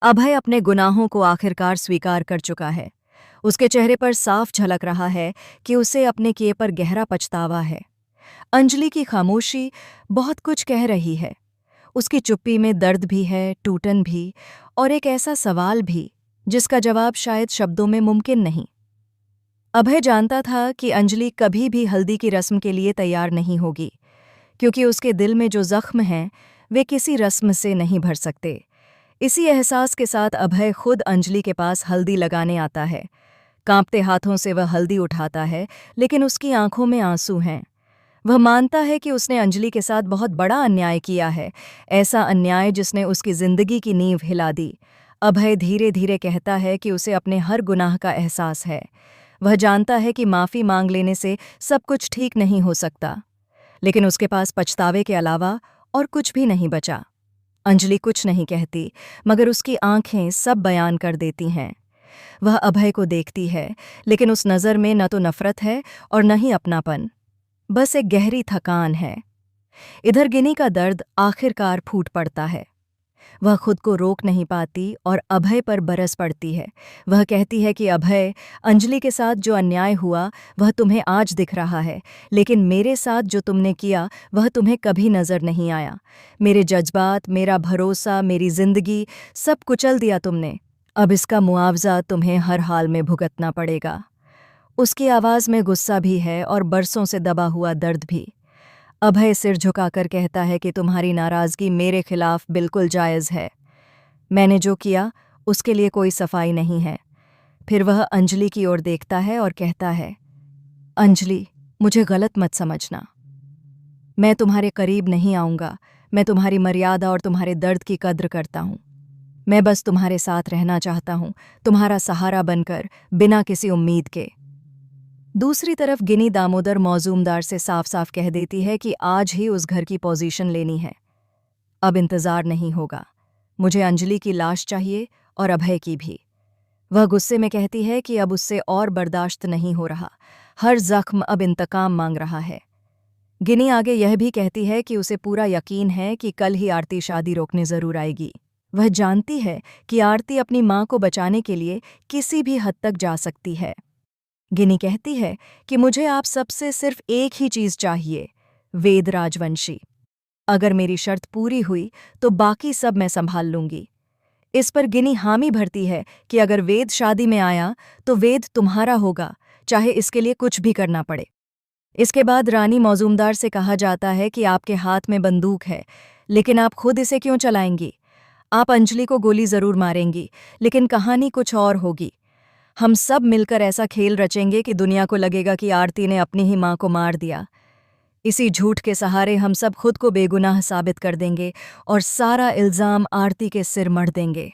अभय अपने गुनाहों को आखिरकार स्वीकार कर चुका है। उसके चेहरे पर साफ झलक रहा है कि उसे अपने किए पर गहरा पछतावा है। अंजलि की खामोशी बहुत कुछ कह रही है। उसकी चुप्पी में दर्द भी है, टूटन भी, और एक ऐसा सवाल भी जिसका जवाब शायद शब्दों में मुमकिन नहीं। अभय जानता था कि अंजलि कभी भी हल्दी की रस्म के लिए तैयार नहीं होगी, क्योंकि उसके दिल में जो जख्म हैं वे किसी रस्म से नहीं भर सकते। इसी एहसास के साथ अभय खुद अंजलि के पास हल्दी लगाने आता है। कांपते हाथों से वह हल्दी उठाता है, लेकिन उसकी आंखों में आंसू हैं। वह मानता है कि उसने अंजलि के साथ बहुत बड़ा अन्याय किया है, ऐसा अन्याय जिसने उसकी जिंदगी की नींव हिला दी। अभय धीरे धीरे कहता है कि उसे अपने हर गुनाह का एहसास है। वह जानता है कि माफ़ी मांग लेने से सब कुछ ठीक नहीं हो सकता, लेकिन उसके पास पछतावे के अलावा और कुछ भी नहीं बचा। अंजलि कुछ नहीं कहती, मगर उसकी आंखें सब बयान कर देती हैं। वह अभय को देखती है, लेकिन उस नज़र में न तो नफरत है और न ही अपनापन, बस एक गहरी थकान है। इधर गिनी का दर्द आखिरकार फूट पड़ता है। वह खुद को रोक नहीं पाती और अभय पर बरस पड़ती है। वह कहती है कि अभय, अंजलि के साथ जो अन्याय हुआ वह तुम्हें आज दिख रहा है, लेकिन मेरे साथ जो तुमने किया वह तुम्हें कभी नज़र नहीं आया। मेरे जज्बात, मेरा भरोसा, मेरी जिंदगी सब कुचल दिया तुमने। अब इसका मुआवजा तुम्हें हर हाल में भुगतना पड़ेगा। उसकी आवाज़ में गुस्सा भी है और बरसों से दबा हुआ दर्द भी। अभय सिर झुकाकर कहता है कि तुम्हारी नाराज़गी मेरे खिलाफ बिल्कुल जायज़ है। मैंने जो किया उसके लिए कोई सफाई नहीं है। फिर वह अंजलि की ओर देखता है और कहता है, अंजलि, मुझे गलत मत समझना। मैं तुम्हारे करीब नहीं आऊँगा। मैं तुम्हारी मर्यादा और तुम्हारे दर्द की कद्र करता हूँ। मैं बस तुम्हारे साथ रहना चाहता हूँ, तुम्हारा सहारा बनकर, बिना किसी उम्मीद के। दूसरी तरफ गिनी दामोदर मौजूमदार से साफ साफ कह देती है कि आज ही उस घर की पोजीशन लेनी है। अब इंतज़ार नहीं होगा। मुझे अंजलि की लाश चाहिए और अभय की भी। वह गुस्से में कहती है कि अब उससे और बर्दाश्त नहीं हो रहा। हर जख्म अब इंतकाम मांग रहा है। गिनी आगे यह भी कहती है कि उसे पूरा यकीन है कि कल ही आरती शादी रोकने ज़रूर आएगी। वह जानती है कि आरती अपनी माँ को बचाने के लिए किसी भी हद तक जा सकती है। गिनी कहती है कि मुझे आप सबसे सिर्फ एक ही चीज़ चाहिए, वेद राजवंशी। अगर मेरी शर्त पूरी हुई तो बाकी सब मैं संभाल लूंगी। इस पर गिनी हामी भरती है कि अगर वेद शादी में आया तो वेद तुम्हारा होगा, चाहे इसके लिए कुछ भी करना पड़े। इसके बाद रानी मौजूमदार से कहा जाता है कि आपके हाथ में बंदूक है, लेकिन आप खुद इसे क्यों चलाएंगी? आप अंजलि को गोली ज़रूर मारेंगी, लेकिन कहानी कुछ और होगी। हम सब मिलकर ऐसा खेल रचेंगे कि दुनिया को लगेगा कि आरती ने अपनी ही माँ को मार दिया। इसी झूठ के सहारे हम सब खुद को बेगुनाह साबित कर देंगे और सारा इल्ज़ाम आरती के सिर मढ़ देंगे।